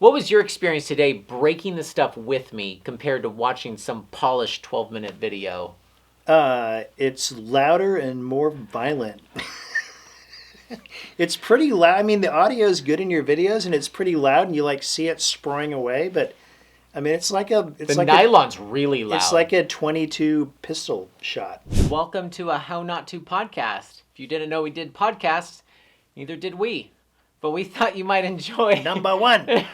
What was your experience today breaking the stuff with me compared to watching some polished 12-minute video? It's louder and more violent. It's pretty loud. I mean, the audio is good in your videos, and it's pretty loud, and you like see it spraying away. But I mean, it's like a The nylon's really loud. it's like a 22 pistol shot. Welcome to a How Not To podcast. If you didn't know we did podcasts, neither did we. But we thought you might enjoy. Number one.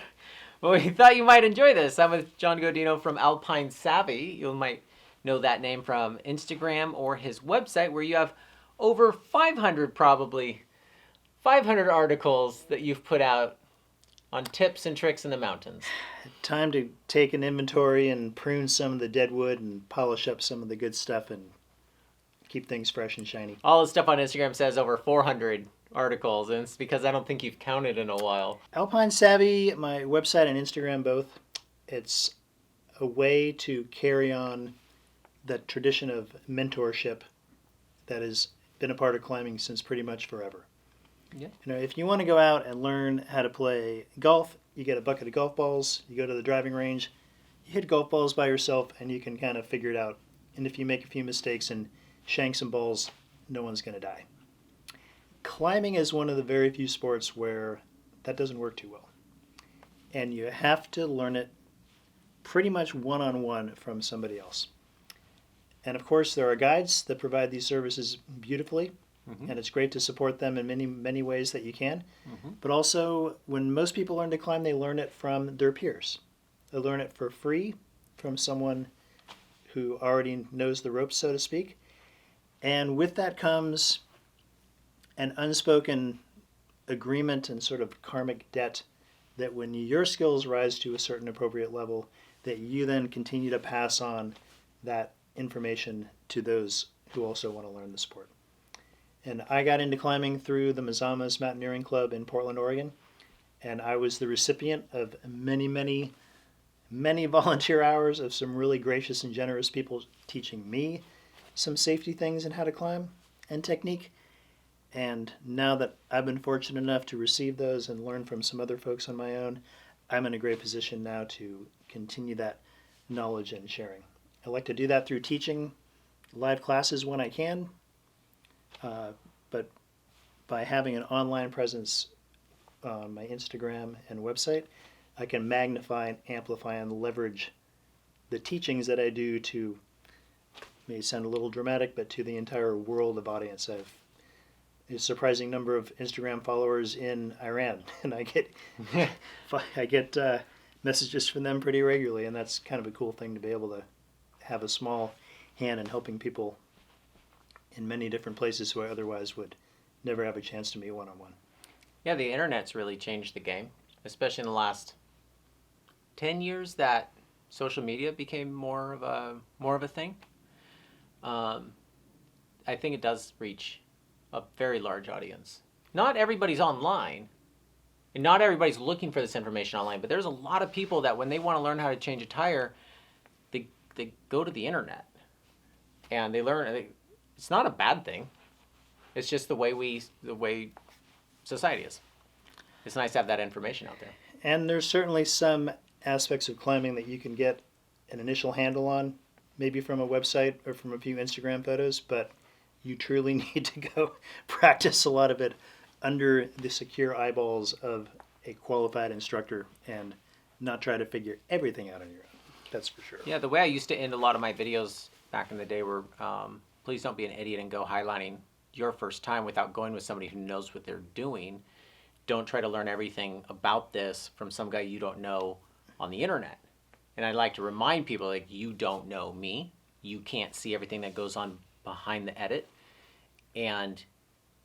But we thought you might enjoy this. I'm with John Godino from Alpine Savvy. You might know that name from Instagram or his website, where you have over 500 articles that you've put out on tips and tricks in the mountains. Time to take an inventory and prune some of the dead wood and polish up some of the good stuff and keep things fresh and shiny. All the stuff on Instagram says over 400 articles, and it's because I don't think you've counted in a while. Alpine Savvy, my website and Instagram both, it's a way to carry on the tradition of mentorship that has been a part of climbing since pretty much forever. Yeah. You know, if you want to go out and learn how to play golf, you get a bucket of golf balls, you go to the driving range, you hit golf balls by yourself, and you can kind of figure it out. And if you make a few mistakes and shank some balls, no one's going to die. Climbing is one of the very few sports where that doesn't work too well. And you have to learn it pretty much one-on-one from somebody else. And of course, there are guides that provide these services beautifully. Mm-hmm. And it's great to support them in many, many ways that you can. Mm-hmm. But also, when most people learn to climb, they learn it from their peers. They learn it for free from someone who already knows the ropes, so to speak. And with that comes an unspoken agreement and sort of karmic debt that when your skills rise to a certain appropriate level, that you then continue to pass on that information to those who also want to learn the sport. And I got into climbing through the Mazamas Mountaineering Club in Portland, Oregon. And I was the recipient of many, many, many volunteer hours of some really gracious and generous people teaching me some safety things and how to climb and technique. And now that I've been fortunate enough to receive those and learn from some other folks on my own, I'm in a great position now to continue that knowledge and sharing. I like to do that through teaching live classes when I can. But by having an online presence on my Instagram and website, I can magnify and amplify and leverage the teachings that I do to, may sound a little dramatic, but to the entire world of audience. I've a surprising number of Instagram followers in Iran, and I get messages from them pretty regularly, and that's kind of a cool thing to be able to have a small hand in helping people in many different places who I otherwise would never have a chance to meet one-on-one. Yeah, the internet's really changed the game, especially in the last 10 years that social media became more of a thing. I think it does reach a very large audience. Not everybody's online, and not everybody's looking for this information online, but there's a lot of people that when they want to learn how to change a tire, they go to the internet, and they learn. It's not a bad thing. It's just the way society is. It's nice to have that information out there. And there's certainly some aspects of climbing that you can get an initial handle on, maybe from a website or from a few Instagram photos, but you truly need to go practice a lot of it under the secure eyeballs of a qualified instructor and not try to figure everything out on your own. That's for sure. Yeah, the way I used to end a lot of my videos back in the day were, please don't be an idiot and go highlining your first time without going with somebody who knows what they're doing. Don't try to learn everything about this from some guy you don't know on the internet. And I like to remind people, like, you don't know me. You can't see everything that goes on behind the edit. And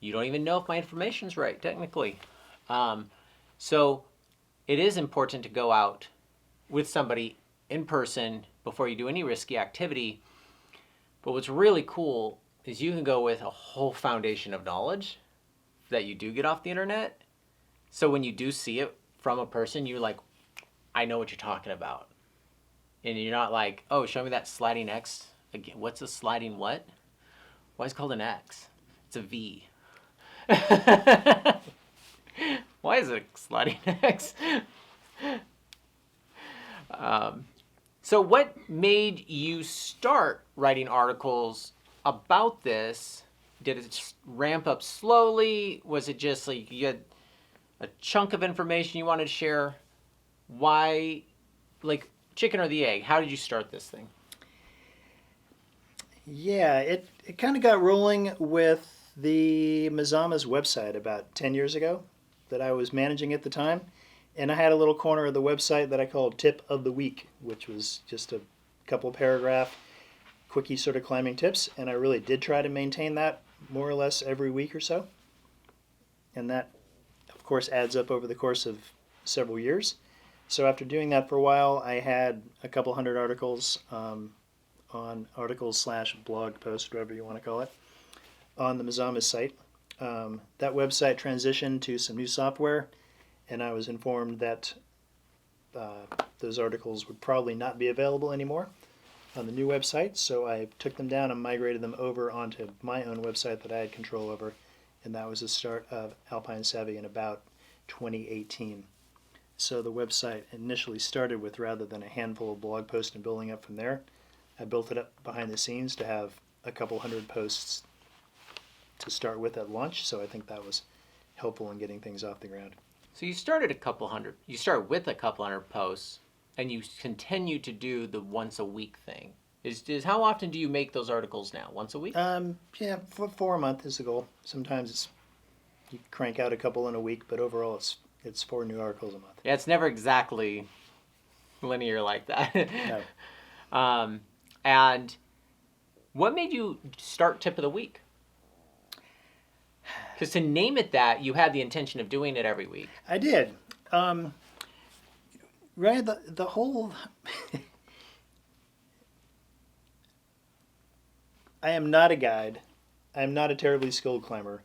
you don't even know if my information's right, technically. So it is important to go out with somebody in person before you do any risky activity. But what's really cool is you can go with a whole foundation of knowledge that you do get off the internet. So when you do see it from a person, you're like, I know what you're talking about. And you're not like, oh, show me that sliding X. Again, what's a sliding what? Why is it called an X? It's a V. Why is it a sliding X? So what made you start writing articles about this? Did it just ramp up slowly? Was it just like you had a chunk of information you wanted to share? Why, like chicken or the egg? How did you start this thing? Yeah, it kind of got rolling with the Mazama's website about 10 years ago that I was managing at the time. And I had a little corner of the website that I called Tip of the Week, which was just a couple paragraph, quickie sort of climbing tips. And I really did try to maintain that more or less every week or so. And that, of course, adds up over the course of several years. So after doing that for a while, I had a couple hundred articles on articles/blog post, whatever you want to call it, on the Mazama's site. That website transitioned to some new software, and I was informed that those articles would probably not be available anymore on the new website, so I took them down and migrated them over onto my own website that I had control over, and that was the start of Alpine Savvy in about 2018. So the website initially started with, rather than a handful of blog posts and building up from there, I built it up behind the scenes to have a couple hundred posts to start with at launch, so I think that was helpful in getting things off the ground. So you started with a couple hundred posts, and you continue to do the once a week thing. Is how often do you make those articles now? Once a week? Yeah, four a month is the goal. Sometimes you crank out a couple in a week, but overall it's 4 new articles a month. Yeah, it's never exactly linear like that. No. And what made you start Tip of the Week? Because to name it that, you had the intention of doing it every week. I did. Right, the whole... I am not a guide. I am not a terribly skilled climber.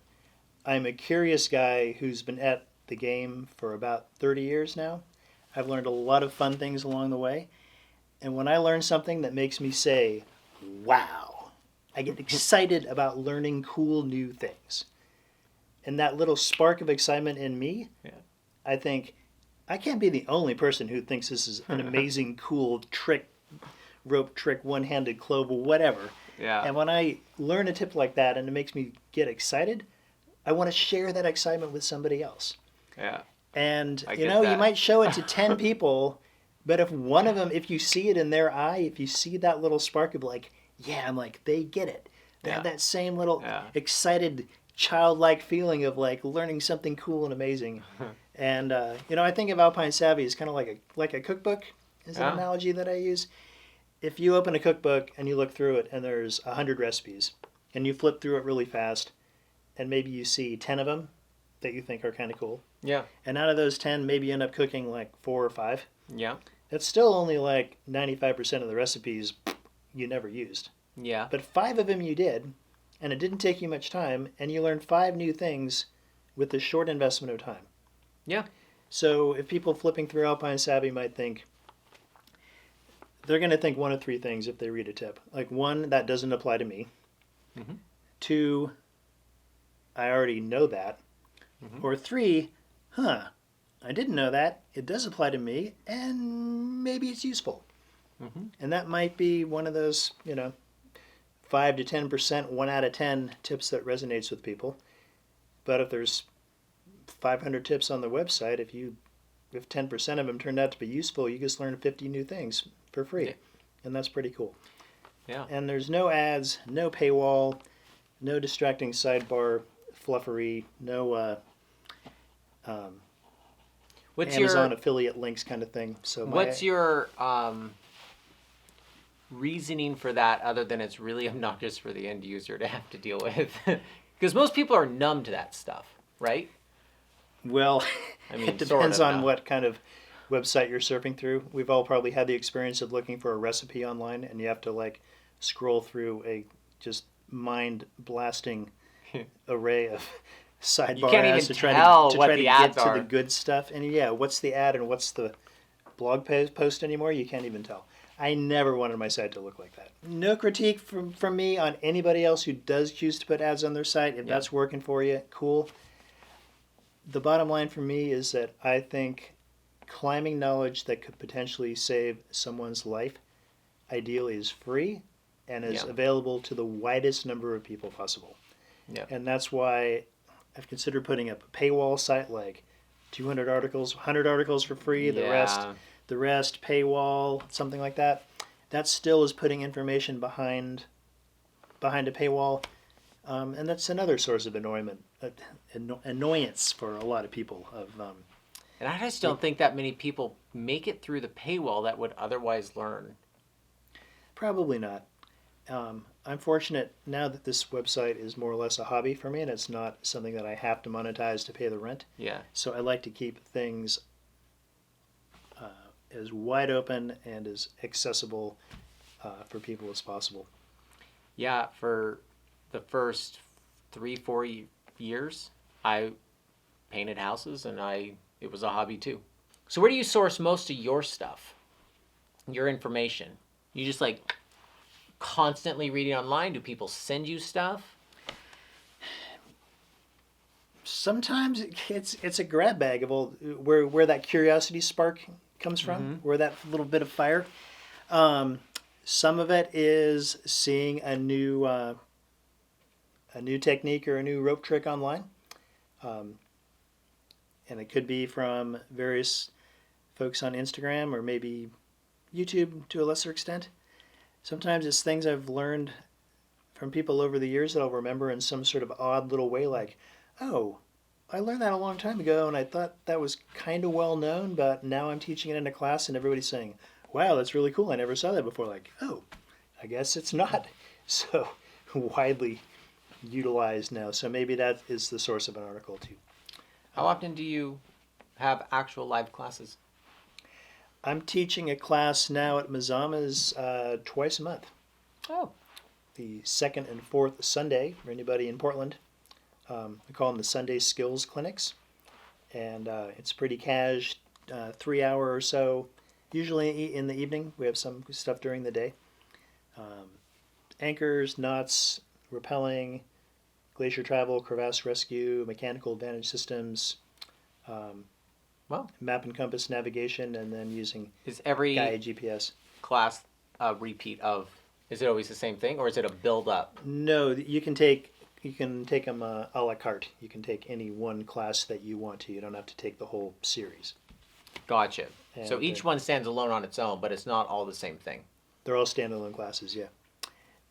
I'm a curious guy who's been at the game for about 30 years now. I've learned a lot of fun things along the way. And when I learn something that makes me say, wow, I get excited about learning cool new things. And that little spark of excitement in me, Yeah. I think, I can't be the only person who thinks this is an amazing, cool trick, rope trick, one-handed club, whatever. Yeah. And when I learn a tip like that and it makes me get excited, I want to share that excitement with somebody else. Yeah. And, I you get know, you that. might show it to 10 people, but if one of them, if you see it in their eye, if you see that little spark of like, yeah, I'm like, they get it. They have Yeah. that same little Yeah. excited, childlike feeling of like learning something cool and amazing. And, you know, I think of Alpine Savvy as kind of like a cookbook is Yeah. an analogy that I use. If you open a cookbook and you look through it and there's 100 recipes and you flip through it really fast and maybe you see 10 of them that you think are kind of cool. Yeah. And out of those 10, maybe you end up cooking like 4 or 5. Yeah. That's still only like 95% of the recipes you never used. Yeah. But 5 of them you did, and it didn't take you much time, and you learned 5 new things with a short investment of time. Yeah. So if people flipping through Alpine Savvy might think, they're going to think one of 3 things if they read a tip. Like 1, that doesn't apply to me. Mm-hmm. 2, I already know that. Mhm. Or 3, I didn't know that. It does apply to me, and maybe it's useful. Mm-hmm. And that might be one of those, 5 to 10%, 1 out of 10 tips that resonates with people. But if there's 500 tips on the website, if 10% of them turned out to be useful, you just learned 50 new things for free. Yeah. And that's pretty cool. Yeah. And there's no ads, no paywall, no distracting sidebar fluffery, no What's Amazon your affiliate links kind of thing. So What's your reasoning for that, other than it's really obnoxious for the end user to have to deal with? Because most people are numb to that stuff, right? Well, I mean, it sort depends of on numb. what kind of website you're surfing through. We've all probably had the experience of looking for a recipe online, and you have to like scroll through a just mind-blasting array of sidebar can't ads even to try tell to what try the to ads get to are. the good stuff. And yeah, what's the ad and what's the blog post anymore? You can't even tell. I never wanted my site to look like that. No critique from me on anybody else who does choose to put ads on their site. If Yeah. that's working for you, cool. The bottom line for me is that I think climbing knowledge that could potentially save someone's life ideally is free and is Yeah. available to the widest number of people possible. Yeah. And that's why I've considered putting up a paywall site like 200 articles, 100 articles for free, Yeah. the rest paywall, something like that. That still is putting information behind a paywall, and that's another source of annoyance for a lot of people. And I just don't think that many people make it through the paywall that would otherwise learn. Probably not. I'm fortunate now that this website is more or less a hobby for me, and it's not something that I have to monetize to pay the rent. Yeah. So I like to keep things as wide open and as accessible for people as possible. Yeah, for the first 3, 4 years, I painted houses, and it was a hobby too. So where do you source most of your stuff, your information? You just like constantly reading online? Do people send you stuff? Sometimes it's a grab bag of all where that curiosity spark comes from, where that little bit of fire. Some of it is seeing a new technique or a new rope trick online, and it could be from various folks on Instagram or maybe YouTube to a lesser extent. Sometimes it's things I've learned from people over the years that I'll remember in some sort of odd little way, like, oh, I learned that a long time ago and I thought that was kind of well known, but now I'm teaching it in a class and everybody's saying, wow, that's really cool. I never saw that before. Like, oh, I guess it's not so widely utilized now. So maybe that is the source of an article too. How often do you have actual live classes? I'm teaching a class now at Mazama's twice a month. Oh. The second and fourth Sunday for anybody in Portland. We call them the Sunday Skills Clinics. And it's pretty cash, 3 hour or so. Usually in the evening. We have some stuff during the day. Anchors, knots, rappelling, glacier travel, crevasse rescue, mechanical advantage systems, Well, map and compass navigation, and then using is every Gaia GPS. class a repeat of? Is it always the same thing, or is it a build up? No, you can take them a la carte. You can take any one class that you want to. You don't have to take the whole series. Gotcha. So And each one stands alone on its own, but it's not all the same thing. they're all standalone classes, yeah.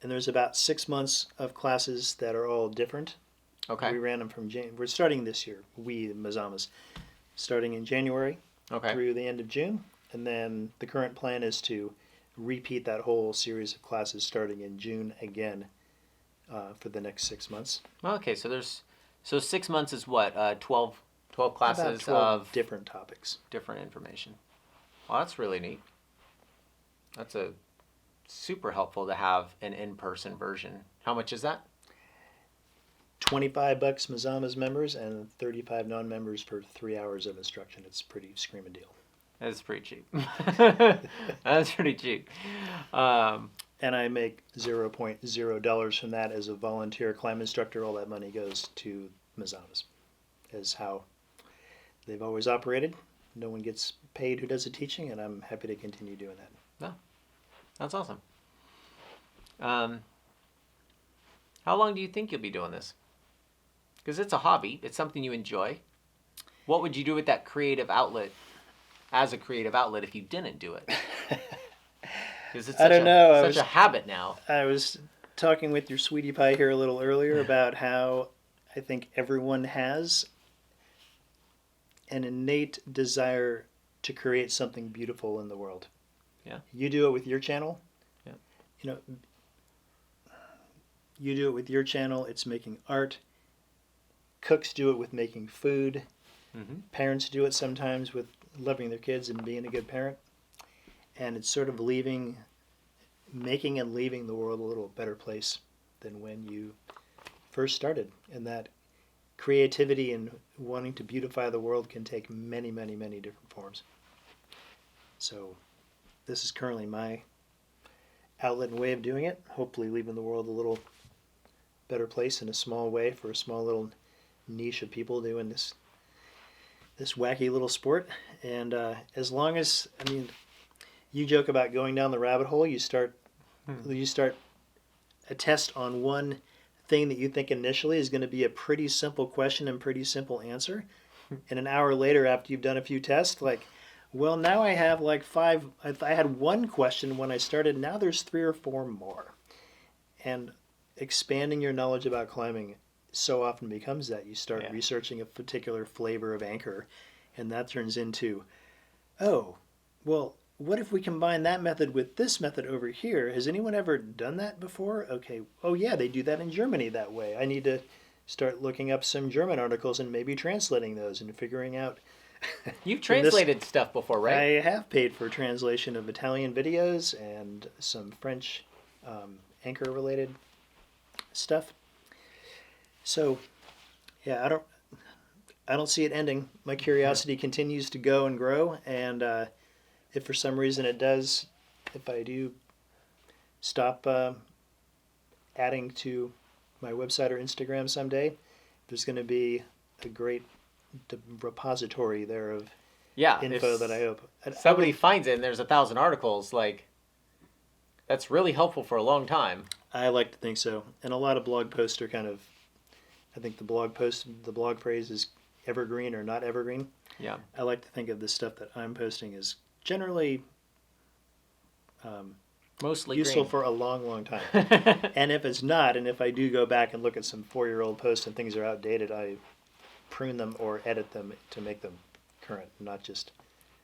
And there's about 6 months of classes that are all different. Okay. We ran them from we're starting this year. The Mazamas, starting in January Okay. through the end of June, and then the current plan is to repeat that whole series of classes starting in June again for the next 6 months. Okay. So 6 months is what? 12 classes About 12 of different topics. different information. Well, that's really neat. That's a super helpful to have an in-person version. How much is that? $25 Mazama's members and 35 non-members for 3 hours of instruction. It's pretty screaming deal. That's pretty cheap. That's pretty cheap. And I make $0.0 from that as a volunteer climb instructor. All that money goes to Mazama's. Is how they've always operated. No one gets paid who does the teaching, and I'm happy to continue doing that. That's awesome. How long do you think you'll be doing this? Because it's a hobby. It's something you enjoy. What would you do with that creative outlet as a creative outlet if you didn't do it? Because it's I don't know. such a habit now. I was talking with your sweetie pie here a little earlier about how I think everyone has an innate desire to create something beautiful in the world. Yeah. You do it with your channel. Yeah. You know, you do it with your channel. It's making art. Cooks do it with making food. Mm-hmm. Parents do it sometimes with loving their kids and being a good parent. And it's sort of making and leaving the world a little better place than when you first started. And that creativity and wanting to beautify the world can take many, many, many different forms. So this is currently my outlet and way of doing it. Hopefully leaving the world a little better place in a small way for a small little niche of people doing this wacky little sport. And as long as, You joke about going down the rabbit hole. You start a test on one thing that you think initially is going to be a pretty simple question and pretty simple answer. And an hour later, after you've done a few tests, like, well, now I have like 5. I had one question when I started. Now there's 3 or 4 more. And expanding your knowledge about climbing so often becomes that. You start researching a particular flavor of anchor, and that turns into, oh, well, what if we combine that method with this method over here? Has anyone ever done that before? Okay. Oh, yeah, they do that in Germany that way. I need to start looking up some German articles and maybe translating those and figuring out. You've translated stuff before, right? I have paid for translation of Italian videos and some French anchor-related stuff. So, yeah, I don't see it ending. My curiosity continues to go and grow, and if for some reason it does, if I do stop adding to my website or Instagram someday, there's going to be a great repository there of info that I hope. Somebody finds it and there's 1,000 articles, like, that's really helpful for a long time. I like to think so. And a lot of blog posts are kind of, I think the blog phrase is evergreen or not evergreen. Yeah. I like to think of the stuff that I'm posting as generally mostly useful green for a long, long time. And if it's not, and if I do go back and look at some 4-year-old posts and things are outdated, I prune them or edit them to make them current, not just.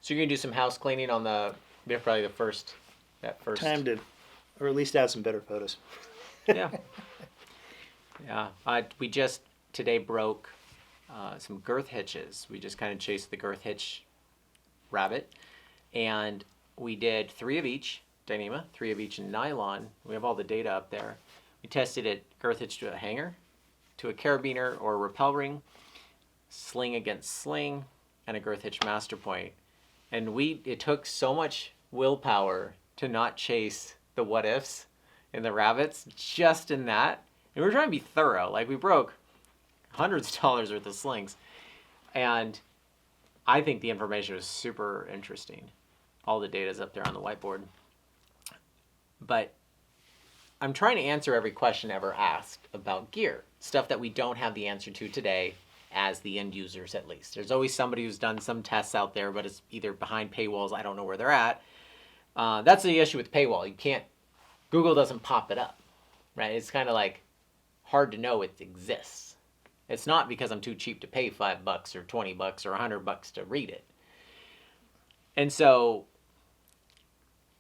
So you're gonna do some house cleaning on probably that first time to, or at least add some better photos. Yeah. Yeah. We just today broke some girth hitches. We just kind of chased the girth hitch rabbit, and we did 3 of each Dyneema, 3 of each in nylon. We have all the data up there. We tested it girth hitch to a hanger, to a carabiner or a rappel ring, sling against sling, and a girth hitch master point. And it took so much willpower to not chase the what ifs in the rabbits just in that. And we were trying to be thorough. Like, we broke hundreds of dollars worth of slings. And I think the information was super interesting. All the data's up there on the whiteboard. But I'm trying to answer every question ever asked about gear. Stuff that we don't have the answer to today as the end users, at least. There's always somebody who's done some tests out there, but it's either behind paywalls. I don't know where they're at. That's the issue with paywall. Google doesn't pop it up, right? It's kind of like hard to know it exists. It's not because I'm too cheap to pay $5 or $20 or $100 to read it. And so,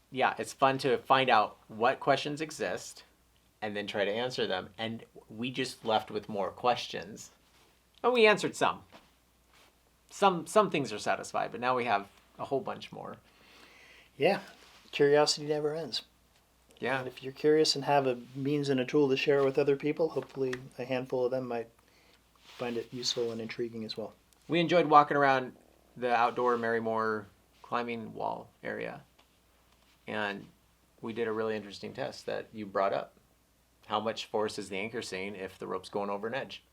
yeah, it's fun to find out what questions exist and then try to answer them. And we just left with more questions. And we answered some. Some things are satisfied, but now we have a whole bunch more. Yeah, curiosity never ends. Yeah. And if you're curious and have a means and a tool to share with other people, hopefully a handful of them might find it useful and intriguing as well. We enjoyed walking around the outdoor Marymore climbing wall area. And we did a really interesting test that you brought up. How much force is the anchor seeing if the rope's going over an edge?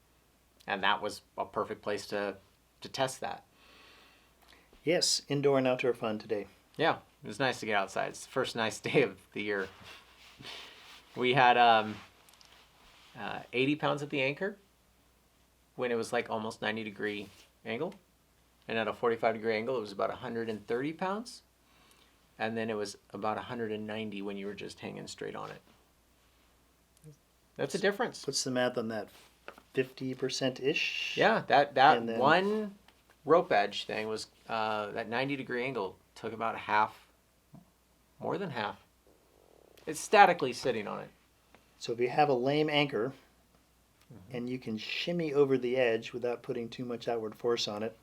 And that was a perfect place to test that. Yes, indoor and outdoor fun today. Yeah, it was nice to get outside. It's the first nice day of the year. We had 80 pounds at the anchor when it was like almost 90-degree angle. And at a 45-degree angle, it was about 130 pounds. And then it was about 190 when you were just hanging straight on it. That's a difference. What's the math on that? 50%-ish? Yeah, that then one rope edge thing was, that 90-degree angle took about half, more than half. It's statically sitting on it. So if you have a lame anchor, and you can shimmy over the edge without putting too much outward force on it,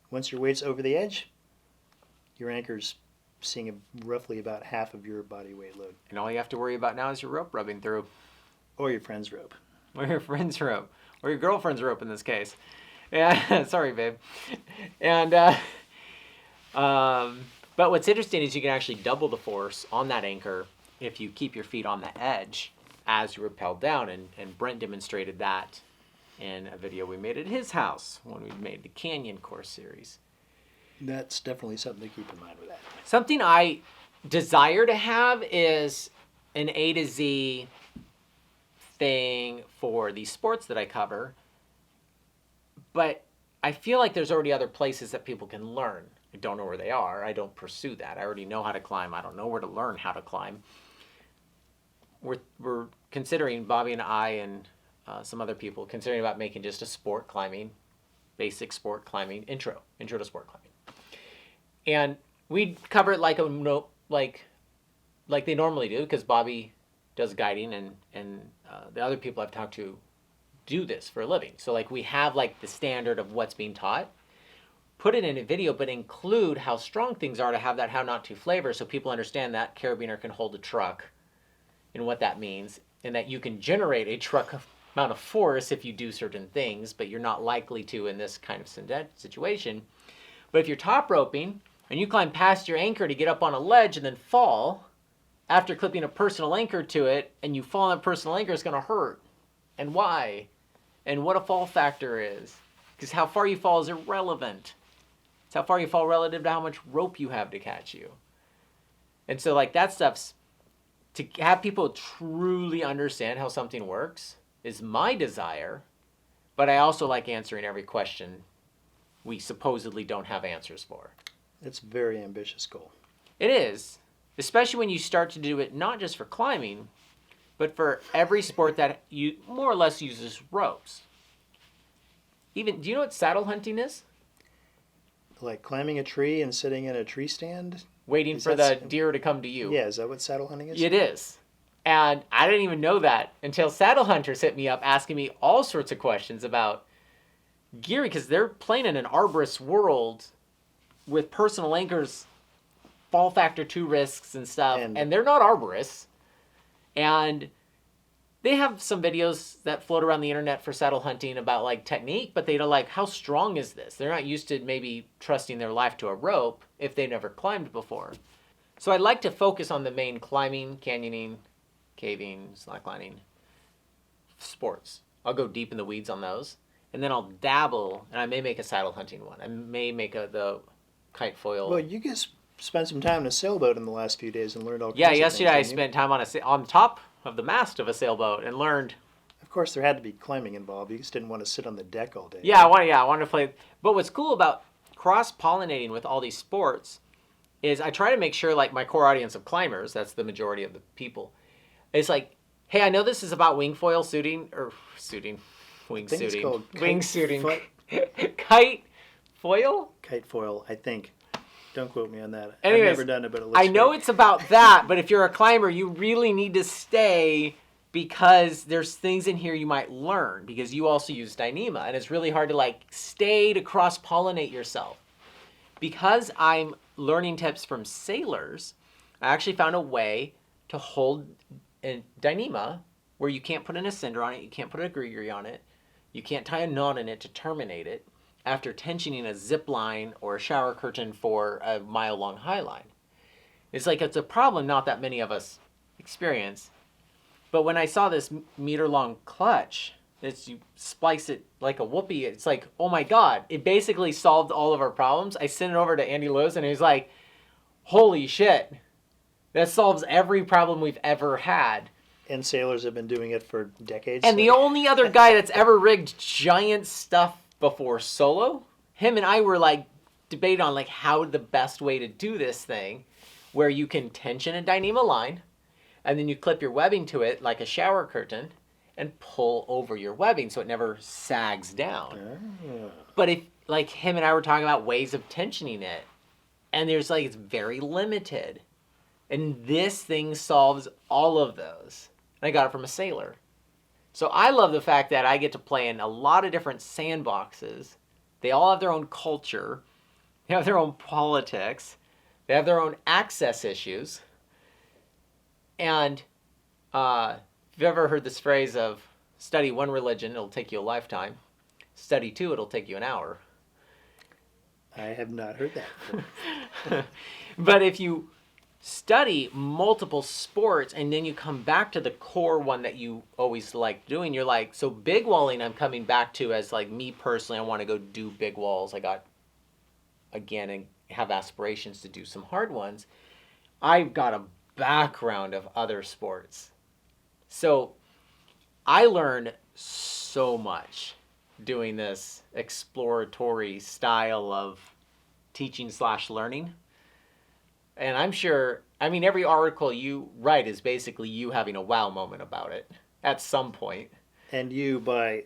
once your weight's over the edge, your anchor's seeing roughly about half of your body weight load. And all you have to worry about now is your rope rubbing through. Or your friend's rope. Or your friend's rope. Or your girlfriend's rope in this case. Yeah, sorry, babe. And, but what's interesting is you can actually double the force on that anchor if you keep your feet on the edge as you rappel down. And Brent demonstrated that in a video we made at his house when we made the Canyon Course series. That's definitely something to keep in mind with that. Something I desire to have is an A to Z thing for these sports that I cover, but I feel like there's already other places that people can learn. I don't know where they are. I don't pursue that. I already know how to climb. I don't know where to learn how to climb. We're considering, Bobby and I and some other people, considering about making just a sport climbing, basic sport climbing, intro to sport climbing. And we cover it like they normally do, because Bobby does guiding and the other people I've talked to do this for a living. So like we have like the standard of what's being taught, put it in a video, but include how strong things are to have that how not to flavor, so people understand that carabiner can hold a truck and what that means, and that you can generate a truck amount of force if you do certain things, but you're not likely to in this kind of situation. But if you're top roping and you climb past your anchor to get up on a ledge and then fall after clipping a personal anchor to it, and you fall on a personal anchor, it's going to hurt. And why? And what a fall factor is. Because how far you fall is irrelevant. It's how far you fall relative to how much rope you have to catch you. And so like that stuff's, to have people truly understand how something works is my desire, but I also like answering every question we supposedly don't have answers for. It's a very ambitious goal. It is, especially when you start to do it not just for climbing, but for every sport that you more or less uses ropes. Even, do you know what saddle hunting is? Like climbing a tree and sitting in a tree stand? Waiting for the deer to come to you. Yeah, is that what saddle hunting is? It is. And I didn't even know that until saddle hunters hit me up asking me all sorts of questions about gear, because they're playing in an arborist world with personal anchors, fall factor 2 risks and stuff, and they're not arborists. And they have some videos that float around the internet for saddle hunting about like technique, but they don't like, how strong is this? They're not used to maybe trusting their life to a rope if they never climbed before. So I like to focus on the main climbing, canyoning, caving, slacklining sports. I'll go deep in the weeds on those, and then I'll dabble, and I may make a saddle hunting one. I may make the kite foil. Well, you guys spent some time in a sailboat in the last few days and learned all kinds yeah, of yesterday things, I spent time on top of the mast of a sailboat and learned. Of course, there had to be climbing involved. You just didn't want to sit on the deck all day. Yeah, I wanted to play. But what's cool about cross-pollinating with all these sports is I try to make sure, like, my core audience of climbers, that's the majority of the people, it's like, hey, I know this is about wing suiting, kite foil? Kite foil, I think. Don't quote me on that. Anyways, I've never done it, but it looks I know great. it's about that, but if you're a climber, you really need to stay, because there's things in here you might learn, because you also use Dyneema, and it's really hard to like stay to cross-pollinate yourself. Because I'm learning tips from sailors, I actually found a way to hold a Dyneema where you can't put an ascender on it, you can't put a grigri on it, you can't tie a knot in it to terminate it after tensioning a zip line or a shower curtain for a mile-long highline. It's like, it's a problem not that many of us experience. But when I saw this meter-long clutch, you splice it like a whoopee, it's like, oh my God, it basically solved all of our problems. I sent it over to Andy Lewis, and he's like, holy shit, that solves every problem we've ever had. And sailors have been doing it for decades. And the only other guy that's ever rigged giant stuff before solo, him and I were like debating on like how the best way to do this thing, where you can tension a Dyneema line, and then you clip your webbing to it like a shower curtain and pull over your webbing so it never sags down. But if, like, him and I were talking about ways of tensioning it, and there's like, it's very limited. And this thing solves all of those. And I got it from a sailor. So I love the fact that I get to play in a lot of different sandboxes. They all have their own culture. They have their own politics. They have their own access issues. And if you've ever heard this phrase of study one religion, it'll take you a lifetime. Study two, it'll take you an hour. I have not heard that before. But if you study multiple sports and then you come back to the core one that you always liked doing, you're like, so big walling I'm coming back to as like me personally, I want to go do big walls. I got, again, and have aspirations to do some hard ones. I've got a background of other sports. So I learned so much doing this exploratory style of teaching slash learning. And I'm sure, I mean, every article you write is basically you having a wow moment about it at some point. And you, by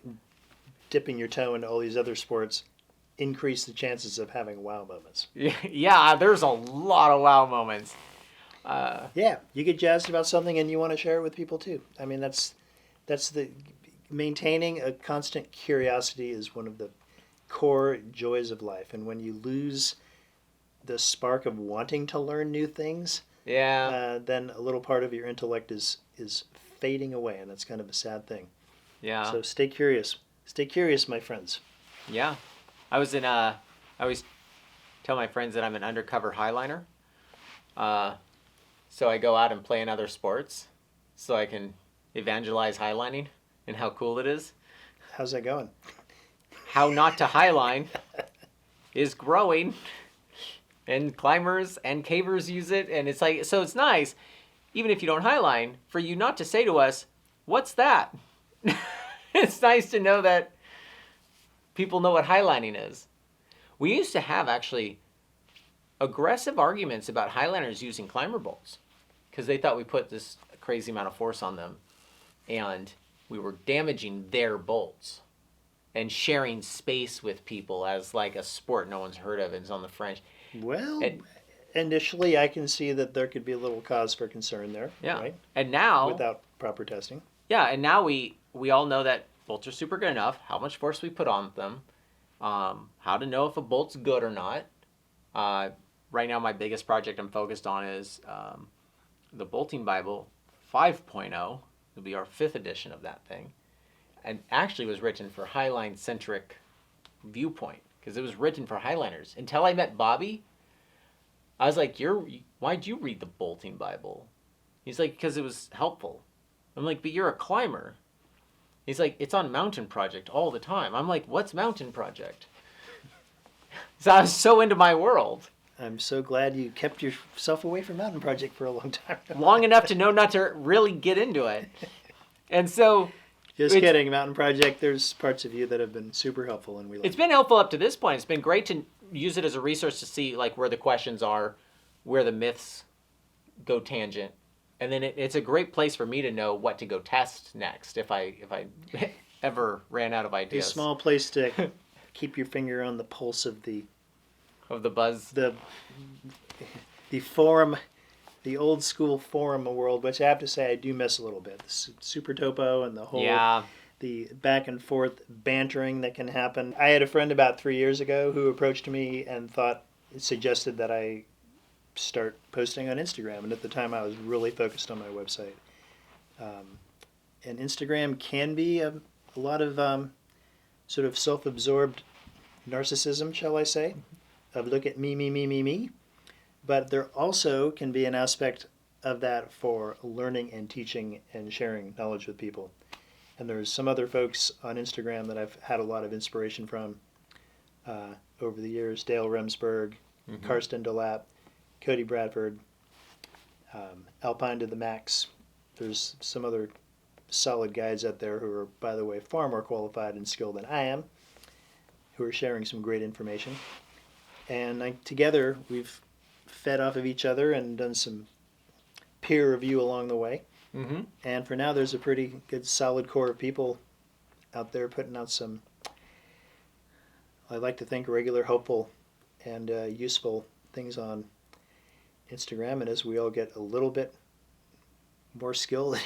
dipping your toe into all these other sports, increase the chances of having wow moments. Yeah, there's a lot of wow moments. Yeah, you get jazzed about something and you want to share it with people too. I mean, that's the maintaining a constant curiosity is one of the core joys of life. And when you lose the spark of wanting to learn new things, then a little part of your intellect is fading away, and that's kind of a sad thing. Yeah. So stay curious. Stay curious, my friends. Yeah. I always tell my friends that I'm an undercover highliner. So I go out and play in other sports so I can evangelize highlining and how cool it is. How's that going? How not to highline is growing, and climbers and cavers use it, and it's like, so it's nice, even if you don't highline, for you not to say to us, what's that? It's nice to know that people know what highlining is. We used to have actually aggressive arguments about highliners using climber bolts because they thought we put this crazy amount of force on them and we were damaging their bolts and sharing space with people as like a sport no one's heard of. It's on the French. Well, initially I can see that there could be a little cause for concern there. Yeah. Right? And now, without proper testing. Yeah, and now we all know that bolts are super good enough, how much force we put on them, how to know if a bolt's good or not. Right now, my biggest project I'm focused on is the Bolting Bible 5.0. It'll be our 5th edition of that thing. And actually was written for highline-centric viewpoint because it was written for highliners. Until I met Bobby, I was like, why'd you read the Bolting Bible? He's like, because it was helpful. I'm like, but you're a climber. He's like, it's on Mountain Project all the time. I'm like, what's Mountain Project? So I was so into my world. I'm so glad you kept yourself away from Mountain Project for a long time. Long enough to know not to really get into it. And so... Just kidding, Mountain Project, there's parts of you that have been super helpful, and we love It's been helpful up to this point. It's been great to use it as a resource to see like where the questions are, where the myths go tangent. And then it's a great place for me to know what to go test next if I ever ran out of ideas. A small place to keep your finger on the pulse of the buzz. The forum, the old school forum world, which I have to say I do miss a little bit. The Super Topo and the whole the back and forth bantering that can happen. I had a friend about 3 years ago who approached me and suggested that I start posting on Instagram, and at the time I was really focused on my website. And Instagram can be a lot of sort of self-absorbed narcissism, shall I say, of look at me. But there also can be an aspect of that for learning and teaching and sharing knowledge with people. And there's some other folks on Instagram that I've had a lot of inspiration from over the years. Dale Remsburg, Karsten DeLapp, Cody Bradford, Alpine to the Max. There's some other solid guides out there who are, by the way, far more qualified and skilled than I am, who are sharing some great information. And together we've fed off of each other and done some peer review along the way. Mm-hmm. And for now, there's a pretty good solid core of people out there putting out some, I like to think, regular, hopeful, and useful things on Instagram. And as we all get a little bit more skilled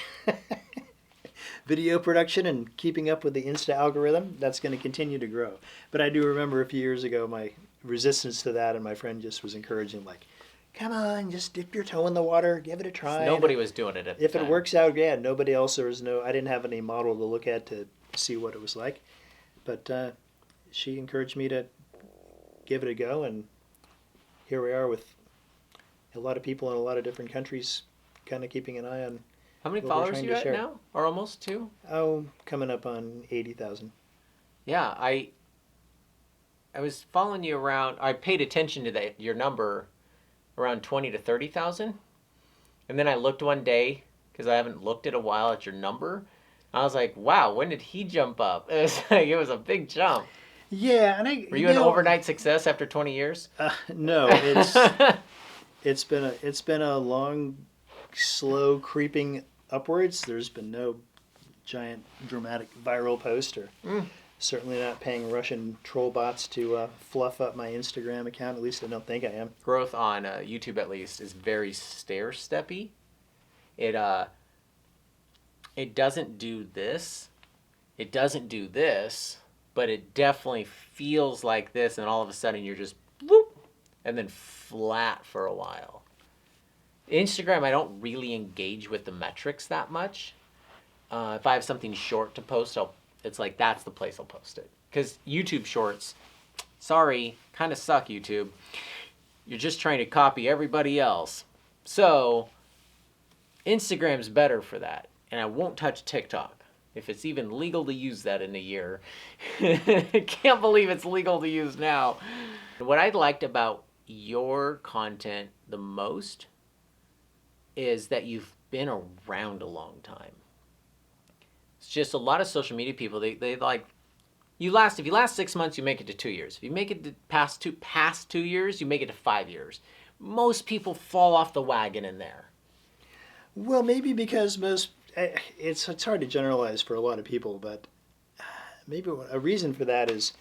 video production and keeping up with the Insta algorithm, that's going to continue to grow. But I do remember a few years ago my resistance to that, and my friend just was encouraging, like, come on, just dip your toe in the water, give it a try. Nobody was doing it at the time. If it works out, yeah, nobody else, I didn't have any model to look at to see what it was like. But she encouraged me to give it a go, and here we are with a lot of people in a lot of different countries kind of keeping an eye on. How many followers you got now? Or almost 2? Oh, coming up on 80,000. Yeah, I was following you around. I paid attention to your number around 20 to 30,000. And then I looked one day, because I haven't looked in a while at your number. I was like, wow, when did he jump up? It was a big jump. Yeah, and Were you an overnight success after 20 years? No, it's been a long, slow creeping upwards. There's been no giant dramatic viral post, or certainly not paying Russian troll bots to fluff up my Instagram account. At least I don't think I am. Growth on YouTube, at least, is very stair-steppy. It doesn't do this. It doesn't do this, but it definitely feels like this, and all of a sudden you're just whoop, and then flat for a while. Instagram, I don't really engage with the metrics that much. If I have something short to post, it's like that's the place I'll post it. Because YouTube Shorts, sorry, kind of suck, YouTube. You're just trying to copy everybody else. So Instagram's better for that. And I won't touch TikTok. If it's even legal to use that in a year. I can't believe it's legal to use now. What I liked about your content the most is that you've been around a long time. It's just a lot of social media people, they like, if you last 6 months, you make it to 2 years. If you make it to past 2 years, you make it to 5 years. Most people fall off the wagon in there. Well, maybe because it's hard to generalize for a lot of people, but maybe a reason for that is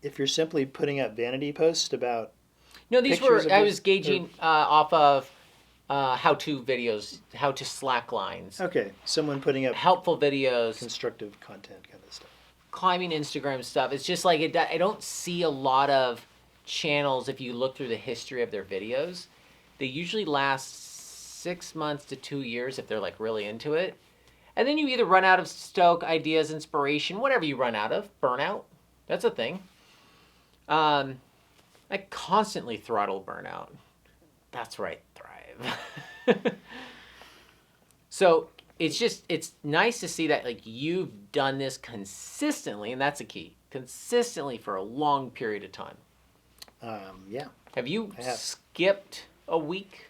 if you're simply putting up vanity posts about. No, I was gauging off of how-to videos, how-to slack lines. Okay, someone putting up helpful videos, constructive content kind of stuff. Climbing Instagram stuff. It's just like I don't see a lot of channels, if you look through the history of their videos, they usually last 6 months to 2 years if they're like really into it. And then you either run out of stoke, ideas, inspiration, whatever you run out of, burnout. That's a thing. I constantly throttle burnout. That's where I thrive. So it's nice to see that like you've done this consistently, and that's a key. Consistently for a long period of time. Yeah. Have you skipped a week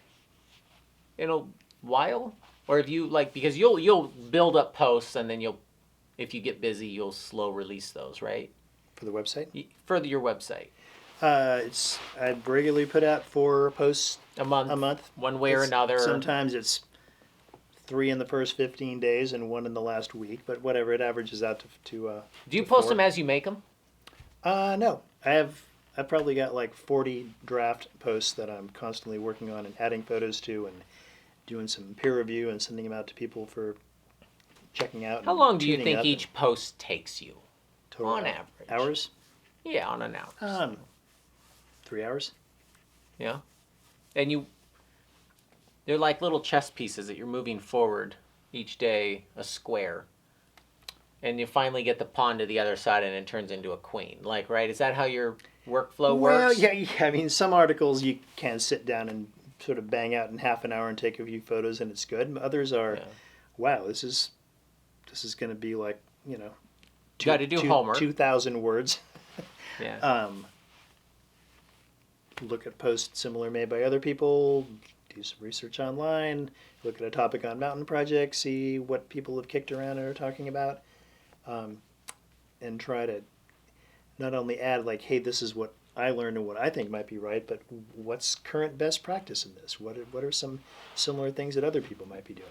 in a while? Or have you because you'll build up posts and then if you get busy, you'll slow release those, right? For the website? For your website. I regularly put out 4 posts a month. One way or another. Sometimes it's 3 in the first 15 days and 1 in the last week, but whatever, it averages out to Do you post them as you make them? No. I've probably got like 40 draft posts that I'm constantly working on and adding photos to and doing some peer review and sending them out to people for checking out. How long do you think each post takes you? Total on average. Hours? Yeah, on an hour. 3 hours. Yeah. And they're like little chess pieces that you're moving forward each day, a square. And you finally get the pawn to the other side and it turns into a queen. Like, right? Is that how your workflow works? Well, yeah. I mean, some articles you can sit down and sort of bang out in half an hour and take a few photos and it's good. Others are, wow, this is going to be like, you got to do homework. 2,000 words. Yeah. Look at posts similar made by other people, do some research online, look at a topic on mountain projects, see what people have kicked around and are talking about, and try to not only add like, hey, this is what I learned and what I think might be right, but what's current best practice in this? What are some similar things that other people might be doing?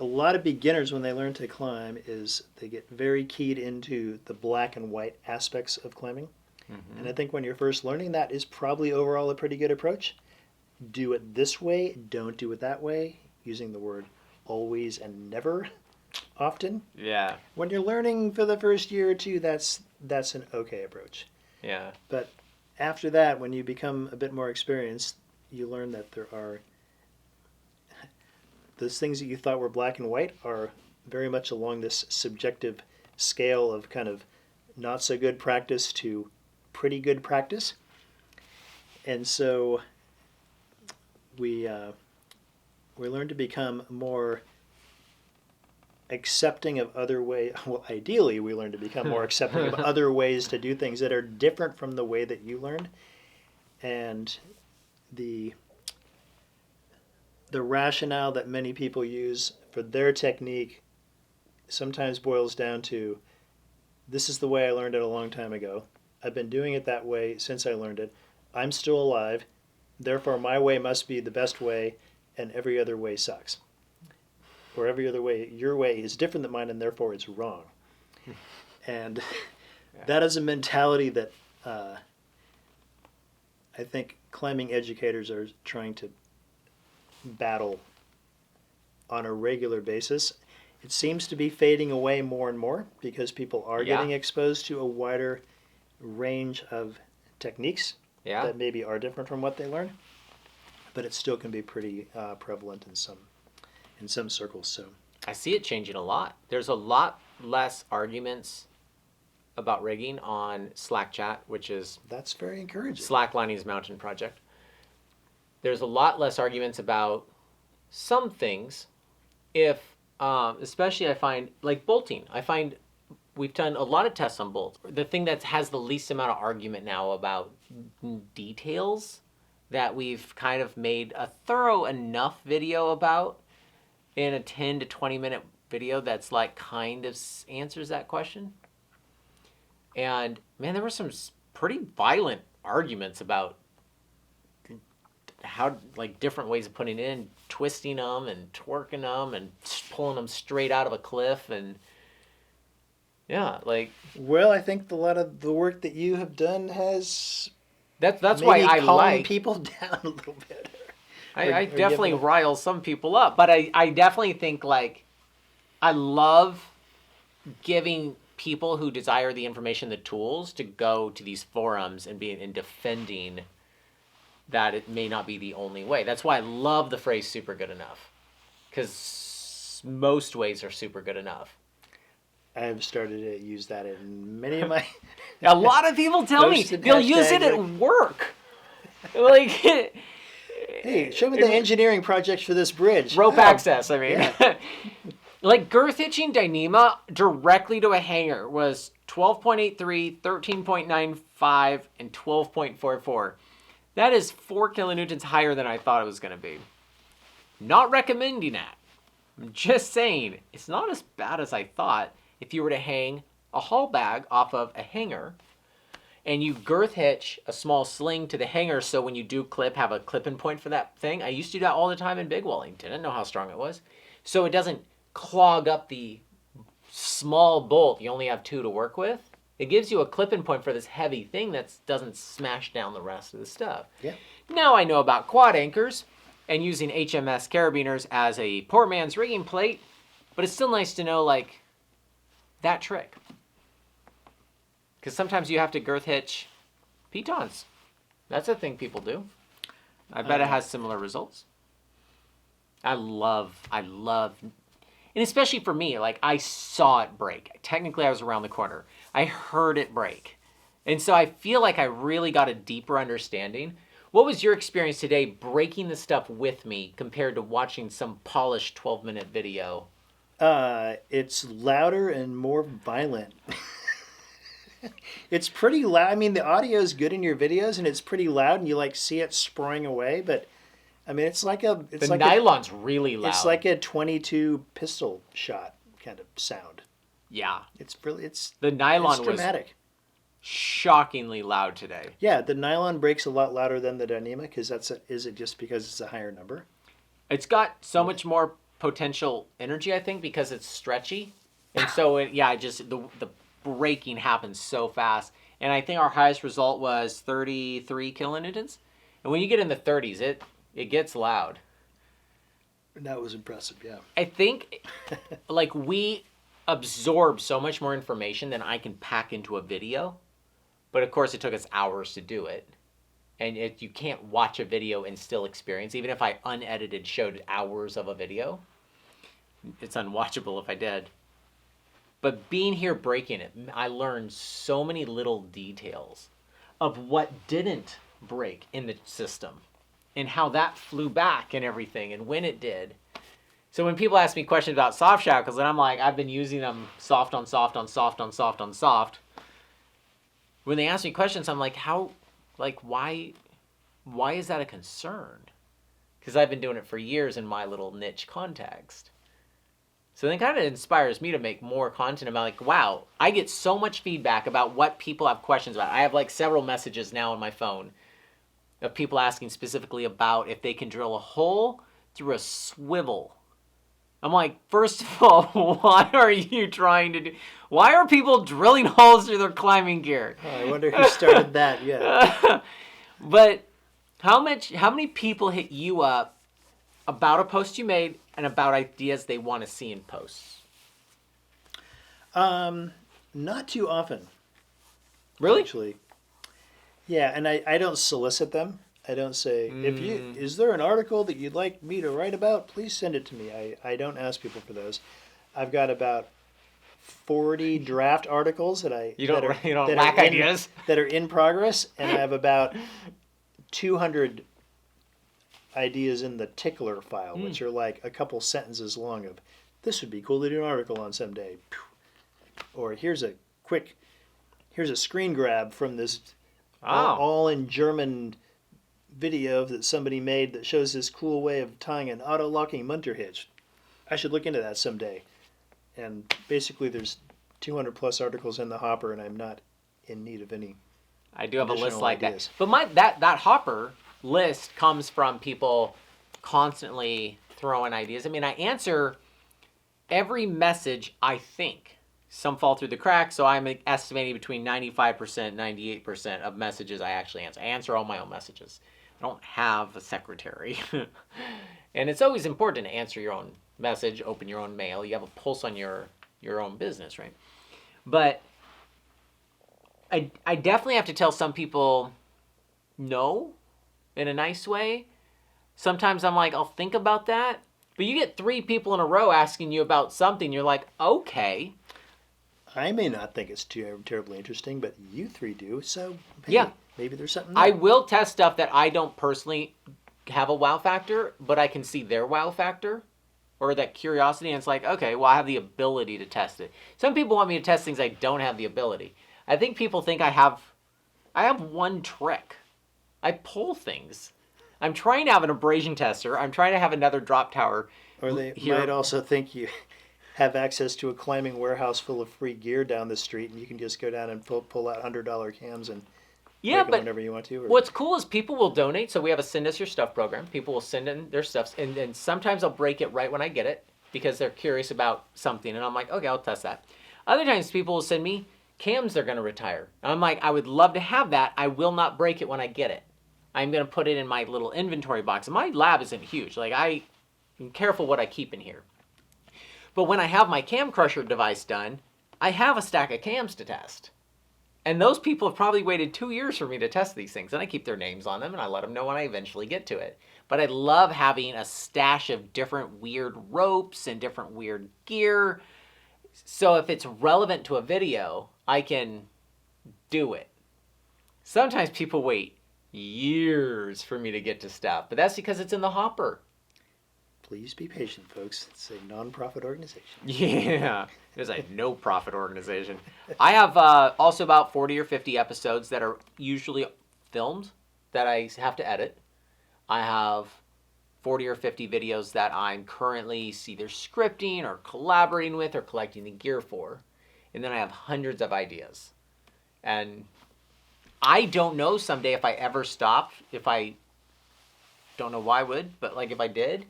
A lot of beginners, when they learn to climb, is they get very keyed into the black and white aspects of climbing. Mm-hmm. And I think when you're first learning, that is probably overall a pretty good approach. Do it this way, don't do it that way, using the word always and never often. Yeah. When you're learning for the first year or two, that's an okay approach. Yeah. But after that, when you become a bit more experienced, you learn that there are those things that you thought were black and white are very much along this subjective scale of kind of not so good practice to pretty good practice. And so we learn to become more accepting of other ways. Well, ideally, we learn to become more accepting of other ways to do things that are different from the way that you learned. And the rationale that many people use for their technique sometimes boils down to, this is the way I learned it a long time ago. I've been doing it that way since I learned it. I'm still alive. Therefore, my way must be the best way, and every other way sucks. Or every other way, your way is different than mine, and therefore it's wrong. And that is a mentality that I think climbing educators are trying to battle on a regular basis. It seems to be fading away more and more because people are getting exposed to a wider range of techniques that maybe are different from what they learned, but it still can be pretty prevalent in some circles. So I see it changing a lot. There's a lot less arguments about rigging on Slack chat, which is that's very encouraging. Slacklining's mountain project. There's a lot less arguments about some things, especially I find, like bolting. I find we've done a lot of tests on bolts. The thing that has the least amount of argument now about details that we've kind of made a thorough enough video about in a 10 to 20 minute video that's like kind of answers that question. And man, there were some pretty violent arguments about how, like, different ways of putting it in, twisting them and twerking them and pulling them straight out of a cliff. And yeah, like, well, I think a lot of the work that you have done has that's why I like people down a little bit. I definitely rile some people up, but I definitely think, like, I love giving people who desire the information the tools to go to these forums and be in defending that it may not be the only way. That's why I love the phrase super good enough, because most ways are super good enough. I have started to use that in many of my... A lot of people tell me they'll use it at work. Like, hey, show me the engineering projects for this bridge. Rope access, I mean. Yeah. Like, girth hitching Dyneema directly to a hanger was 12.83, 13.95, and 12.44. That is 4 kilonewtons higher than I thought it was going to be. Not recommending that. I'm just saying, it's not as bad as I thought. If you were to hang a haul bag off of a hanger and you girth hitch a small sling to the hanger, so when you do clip, have a clip-in point for that thing. I used to do that all the time in big walling. Didn't know how strong it was. So it doesn't clog up the small bolt. You only have 2 to work with. It gives you a clip-in point for this heavy thing that doesn't smash down the rest of the stuff. Yeah. Now I know about quad anchors and using HMS carabiners as a poor man's rigging plate, but it's still nice to know, like, that trick. Because sometimes you have to girth hitch pitons. That's a thing people do. I bet it has similar results. I love, and especially for me, like, I saw it break. Technically, I was around the corner. I heard it break. And so I feel like I really got a deeper understanding. What was your experience today breaking the stuff with me compared to watching some polished 12-minute video? It's louder and more violent. It's pretty loud. I mean, the audio is good in your videos, and it's pretty loud, and you, like, see it spraying away. But I mean, it's like a... It's the like nylon's really loud. It's like a .22 pistol shot kind of sound. Yeah. It's really... It's the nylon it's dramatic. Was shockingly loud today. Yeah, the nylon breaks a lot louder than the Dyneema, because is it just because it's a higher number? It's got so much more potential energy, I think, because it's stretchy. And so, the breaking happens so fast. And I think our highest result was 33 kilonewtons. And when you get in the 30s, it gets loud. That was impressive, yeah. I think, like, we absorb so much more information than I can pack into a video. But, of course, it took us hours to do it. And you can't watch a video and still experience. Even if I unedited showed hours of a video, it's unwatchable if I did. But being here breaking it, I learned so many little details of what didn't break in the system and how that flew back and everything and when it did. So when people ask me questions about soft shackles, and I'm like, I've been using them soft on soft on soft on soft on soft. When they ask me questions, I'm like, why is that a concern? because I've been doing it for years in my little niche context. So then kind of inspires me to make more content about like, wow, I get so much feedback about what people have questions about. I have like several messages now on my phone of people asking specifically about if they can drill a hole through a swivel. I'm like, first of all, why are you trying to do, why are people drilling holes through their climbing gear? Oh, I wonder who started that. Yeah. But how many people hit you up about a post you made and about ideas they want to see in posts? Not too often. Really? Actually. Yeah, and I don't solicit them. I don't say, is there an article that you'd like me to write about? Please send it to me. I don't ask people for those. I've got about 40 draft articles that You don't lack ideas. That are in progress, and I have about 200 ideas in the tickler file, which are like a couple sentences long of, this would be cool to do an article on someday. Or here's a screen grab from this all in German video that somebody made that shows this cool way of tying an auto-locking munter hitch. I should look into that someday. And basically there's 200 plus articles in the hopper, and I'm not in need of any. I do have a list like ideas. that. But that hopper list comes from people constantly throwing ideas. I mean, I answer every message, I think. Some fall through the cracks, so I'm estimating between 95%, 98% of messages I actually answer. I answer all my own messages. I don't have a secretary. And it's always important to answer your own message, open your own mail. You have a pulse on your own business, right? But I definitely have to tell some people no in a nice way. Sometimes I'm like, I'll think about that. But you get 3 people in a row asking you about something, you're like, okay. I may not think it's terribly interesting, but you 3 do, so maybe there's something there. I will test stuff that I don't personally have a wow factor, but I can see their wow factor or that curiosity, and it's like, okay, well, I have the ability to test it. Some people want me to test things I don't have the ability. I think people think I have one trick. I pull things. I'm trying to have an abrasion tester. I'm trying to have another drop tower. Or they might also think you have access to a climbing warehouse full of free gear down the street, and you can just go down and pull out $100 cams and break them whenever you want to. What's cool is people will donate. So we have a send us your stuff program. People will send in their stuff, and sometimes I'll break it right when I get it because they're curious about something, and I'm like, okay, I'll test that. Other times people will send me cams they're going to retire. And I'm like, I would love to have that. I will not break it when I get it. I'm going to put it in my little inventory box. And my lab isn't huge. Like, I'm careful what I keep in here. But when I have my cam crusher device done, I have a stack of cams to test. And those people have probably waited 2 years for me to test these things. And I keep their names on them, and I let them know when I eventually get to it. But I love having a stash of different weird ropes and different weird gear. So if it's relevant to a video, I can do it. Sometimes people wait years for me to get to stuff, but that's because it's in the hopper. Please be patient, folks. It's a non-profit organization. Yeah, it is a no-profit organization. I have also about 40 or 50 episodes that are usually filmed that I have to edit. I have 40 or 50 videos that I'm currently either scripting or collaborating with or collecting the gear for. And then I have hundreds of ideas. And I don't know someday if I ever stopped, if I don't know why I would, but like if I did,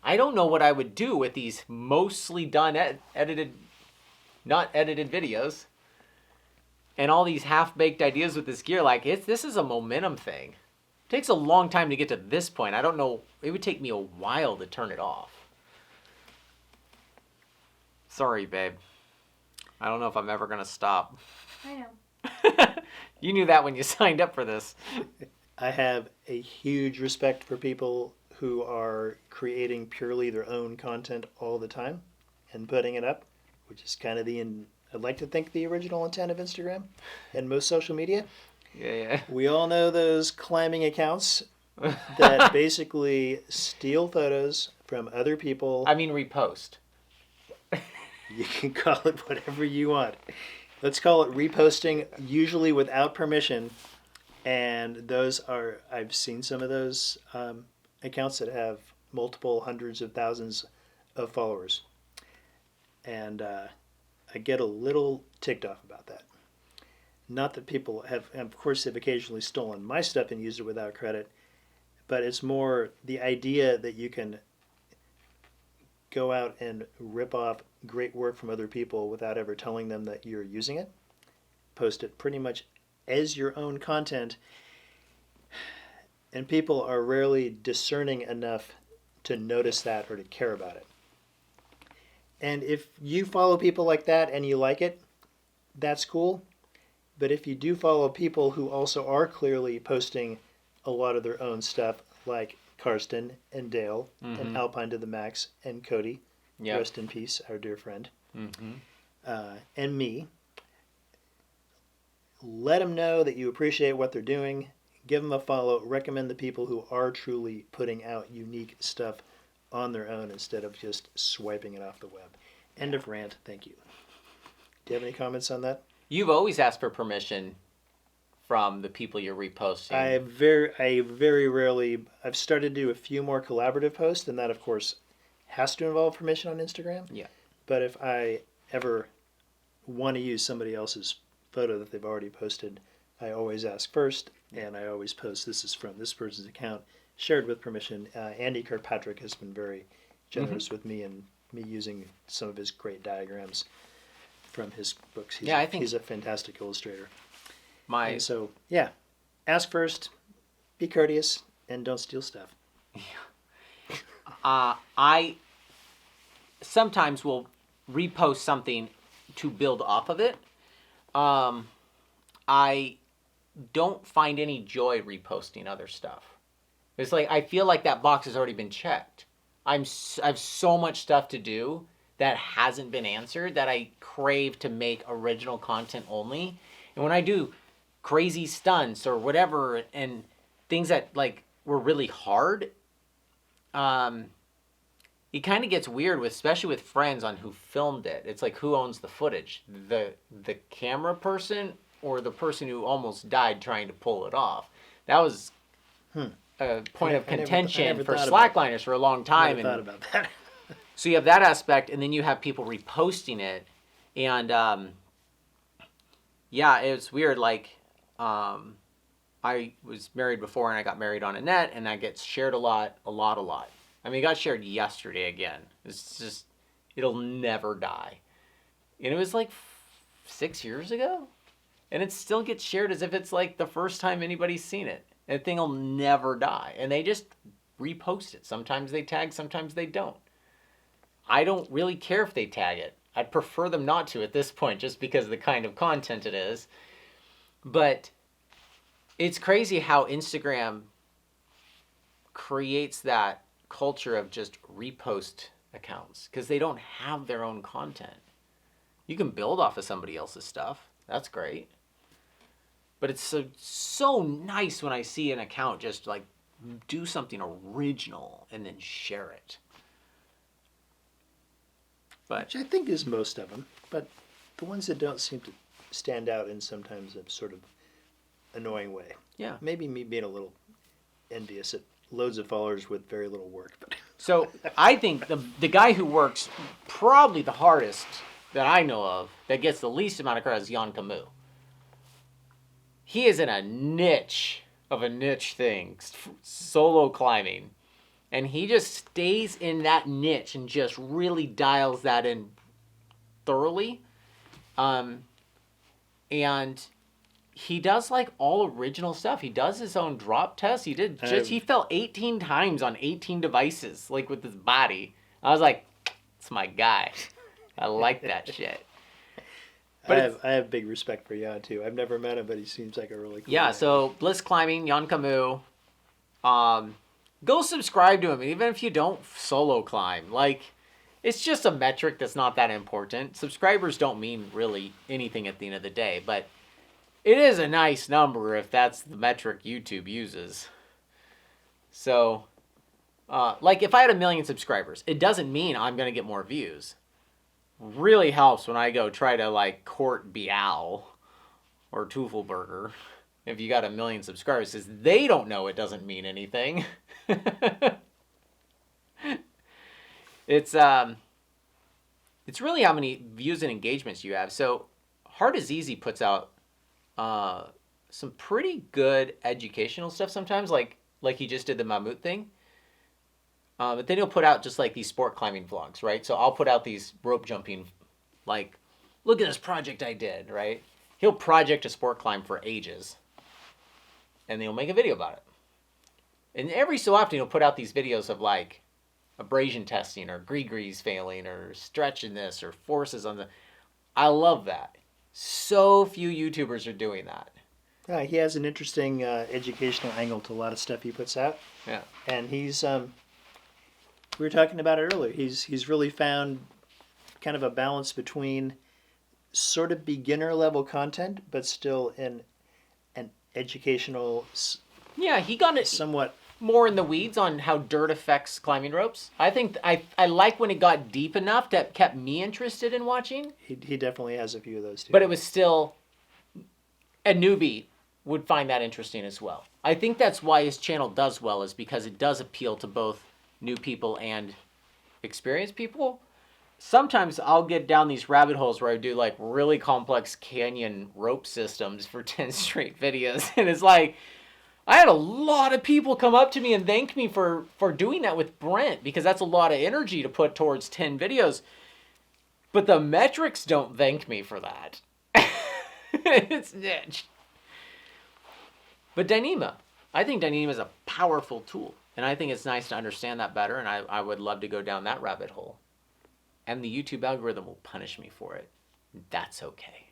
I don't know what I would do with these mostly done not edited videos and all these half-baked ideas with this gear. Like, this is a momentum thing. It takes a long time to get to this point. I don't know. It would take me a while to turn it off. Sorry, babe. I don't know if I'm ever going to stop. I know. You knew that when you signed up for this. I have a huge respect for people who are creating purely their own content all the time and putting it up, which is kind of I'd like to think the original intent of Instagram and most social media. Yeah. We all know those climbing accounts that basically steal photos from other people. I mean, repost. You can call it whatever you want. Let's call it reposting, usually without permission. And I've seen some of those accounts that have multiple hundreds of thousands of followers. And I get a little ticked off about that. Not that people have, of course, they've occasionally stolen my stuff and used it without credit, but it's more the idea that you can go out and rip off great work from other people without ever telling them that you're using it, post it pretty much as your own content, and people are rarely discerning enough to notice that or to care about it. And if you follow people like that and you like it, that's cool. But if you do follow people who also are clearly posting a lot of their own stuff, like Karsten and Dale and Alpine to the Max and Cody, rest in peace, our dear friend, and me, let them know that you appreciate what they're doing. Give them a follow. Recommend the people who are truly putting out unique stuff on their own instead of just swiping it off the web. End of rant. Thank you. Do you have any comments on that? You've always asked for permission from the people you're reposting. I very rarely. I've started to do a few more collaborative posts, and that, of course, has to involve permission on Instagram. Yeah. But if I ever want to use somebody else's photo that they've already posted, I always ask first, and I always post, this is from this person's account, shared with permission. Andy Kirkpatrick has been very generous with me and me using some of his great diagrams from his books. I think he's a fantastic illustrator. And so, ask first, be courteous, and don't steal stuff. I sometimes will repost something to build off of it. I don't find any joy reposting other stuff. It's like I feel like that box has already been checked. I have so much stuff to do that hasn't been answered that I crave to make original content only. And when I do crazy stunts or whatever and things that like were really hard, it kind of gets weird with, especially with friends on who filmed it. It's like, who owns the footage? The camera person or the person who almost died trying to pull it off? That was a point of contention for slackliners for a long time. I never thought about that. So you have that aspect, and then you have people reposting it, and it's weird. Like, I was married before, and I got married on a net, and that gets shared a lot. I mean, it got shared yesterday again. It's just, it'll never die. And it was like 6 years ago, and it still gets shared as if it's like the first time anybody's seen it. And the thing will never die, and they just repost it. Sometimes they tag, sometimes they don't. I don't really care if they tag it. I'd prefer them not to at this point, just because of the kind of content it is. But it's crazy how Instagram creates that culture of just repost accounts because they don't have their own content. You can build off of somebody else's stuff. That's great. But it's so nice when I see an account just like do something original and then share it. But which I think is most of them, but the ones that don't seem to stand out in sometimes a sort of annoying way. Yeah. Maybe me being a little envious at loads of followers with very little work. But so I think the guy who works probably the hardest that I know of, that gets the least amount of credit, is Jan Camus. He is in a niche of a niche thing, solo climbing. And he just stays in that niche and just really dials that in thoroughly. And he does like all original stuff. He does his own drop test. He fell 18 times on 18 devices, like with his body. I was like, it's my guy. I like that shit. But I have big respect for Jan too. I've never met him, but he seems like a really cool guy. So Bliss Climbing, Jan Camus. Go subscribe to him, even if you don't solo climb. Like, it's just a metric that's not that important. Subscribers don't mean really anything at the end of the day, but it is a nice number if that's the metric YouTube uses. So, like if I had 1 million subscribers, it doesn't mean I'm going to get more views. Really helps when I go try to like court Bial or Teufelberger if you got 1 million subscribers, is they don't know it doesn't mean anything. It's really how many views and engagements you have. So Hard is Easy puts out some pretty good educational stuff sometimes, like he just did the Mammoth thing. But then he'll put out just like these sport climbing vlogs, right? So I'll put out these rope jumping, like, look at this project I did, right? He'll project a sport climb for ages, and then he'll make a video about it. And every so often he'll put out these videos of like abrasion testing or gree-grees failing or stretching this or forces on the... I love that. So few YouTubers are doing that. He has an interesting educational angle to a lot of stuff he puts out. Yeah. And he's, we were talking about it earlier, he's really found kind of a balance between sort of beginner level content, but still in an educational, Yeah, he got it somewhat more in the weeds on how dirt affects climbing ropes. I think I like when it got deep enough that kept me interested in watching. He definitely has a few of those too. But it was still, a newbie would find that interesting as well. I think that's why his channel does well, is because it does appeal to both new people and experienced people. Sometimes I'll get down these rabbit holes where I do like really complex canyon rope systems for 10 straight videos. And it's like, I had a lot of people come up to me and thank me for doing that with Brent, because that's a lot of energy to put towards 10 videos. But the metrics don't thank me for that. It's niche. But Dyneema. I think Dyneema is a powerful tool. And I think it's nice to understand that better. And I would love to go down that rabbit hole. And the YouTube algorithm will punish me for it. That's okay.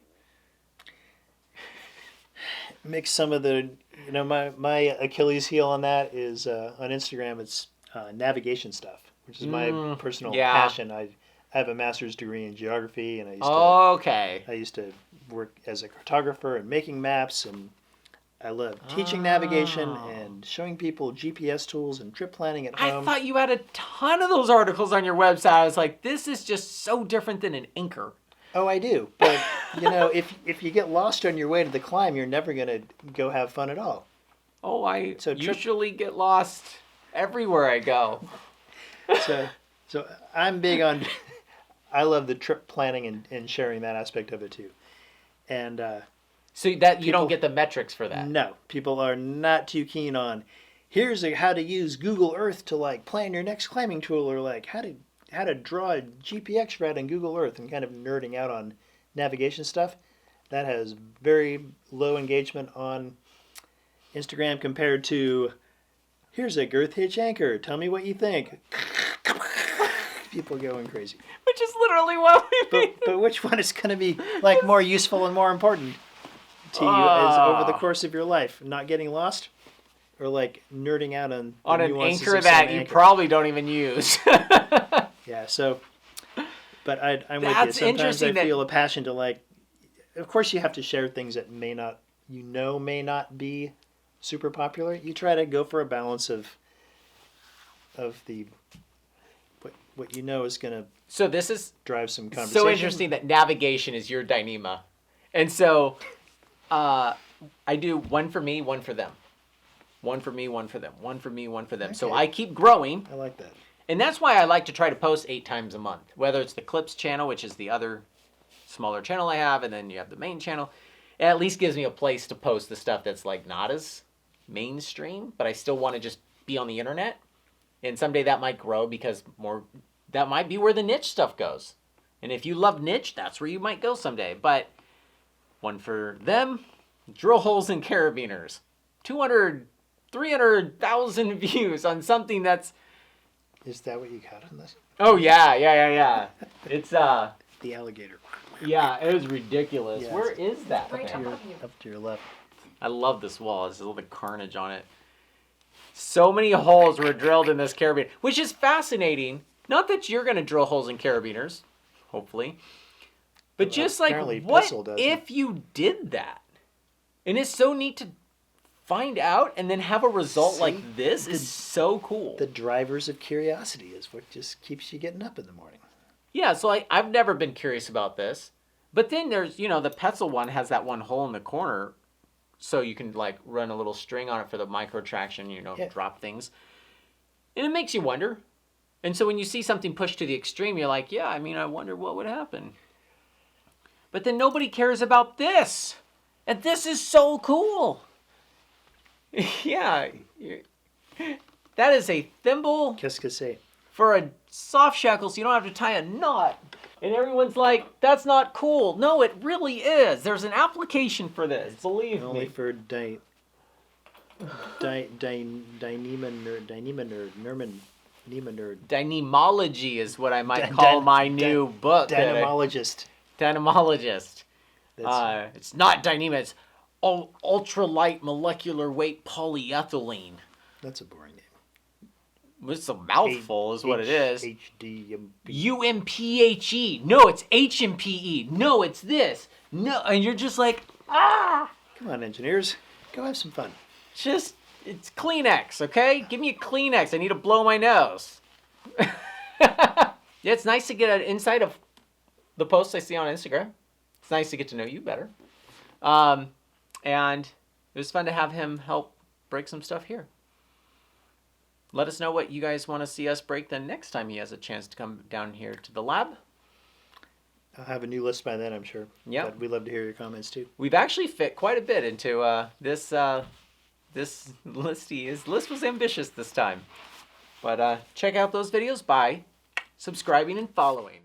Mix some of the, my Achilles heel on that is on Instagram. It's navigation stuff, which is my personal passion. I have a master's degree in geography, and I used to work as a cartographer and making maps, and I love teaching navigation and showing people GPS tools and trip planning at home. I thought you had a ton of those articles on your website. I was like, this is just so different than an anchor. Oh, I do. But, if you get lost on your way to the climb, you're never going to go have fun at all. Oh, I usually get lost everywhere I go. So I'm big on, I love the trip planning and sharing that aspect of it too. And so that you don't get the metrics for that? No. People are not too keen on, here's how to use Google Earth to like plan your next climbing tool, or like how to draw a GPX route in Google Earth, and kind of nerding out on navigation stuff. That has very low engagement on Instagram compared to, here's a girth hitch anchor, tell me what you think. People going crazy. Which is literally what we mean. But which one is going to be like more useful and more important to you as over the course of your life? Not getting lost, or like nerding out on an anchor that you probably don't even use. Yeah, so, but I'm with you. Sometimes I feel a passion to like, of course you have to share things that may not be super popular. You try to go for a balance of the what you know is going to drive some conversation. So interesting that navigation is your Dyneema. And so I do one for me, one for them. One for me, one for them. One for me, one for them. Okay. So I keep growing. I like that. And that's why I like to try to post 8 times a month, whether it's the Clips channel, which is the other smaller channel I have, and then you have the main channel. It at least gives me a place to post the stuff that's like not as mainstream, but I still want to just be on the internet. And someday that might grow, because that might be where the niche stuff goes. And if you love niche, that's where you might go someday. But one for them, drill holes and carabiners. 200, 300,000 views on something that's... Is that what you got on this? Oh, yeah. It's, the alligator. Yeah, it was ridiculous. Yes. Where is that? Right Up to your left. I love this wall. There's a little bit of carnage on it. So many holes were drilled in this carabiner, which is fascinating. Not that you're going to drill holes in carabiners, hopefully. But well, just like, what if you did that? And it's so neat to find out and then have a result like this is so cool. The drivers of curiosity is what just keeps you getting up in the morning. Yeah, so I've never been curious about this. But then there's, the Petzl one has that one hole in the corner. so you can like run a little string on it for the micro traction, Yeah. drop things. And it makes you wonder. And so when you see something pushed to the extreme, you're like, yeah, I mean, I wonder what would happen. But then nobody cares about this. And this is so cool. Yeah. That is a thimble Qu'est-ce que c'est? for a soft shackle so you don't have to tie a knot. And everyone's like, that's not cool. No, it really is. There's an application for this. Believe Only me. for Dyneema nerd. Dyneemology is what I might call my new book. Dyneemologist. Dyneemologist. That's, It's not Dyneema. It's ultralight molecular weight polyethylene. that's a boring name. It's a mouthful, is what it is. HDMP. UMPHE. No, it's HMPE. No, it's this. No, and you're just like, ah. Come on, engineers. Go have some fun. It's Kleenex, okay? Give me a Kleenex. I need to blow my nose. Yeah, it's nice to get an insight of the posts I see on Instagram. It's nice to get to know you better. And it was fun to have him help break some stuff here. Let us know what you guys want to see us break the next time he has a chance to come down here to the lab. I'll have a new list by then, I'm sure. Yep. But we'd love to hear your comments too. We've actually fit quite a bit into this list. His list was ambitious this time. But check out those videos by subscribing and following.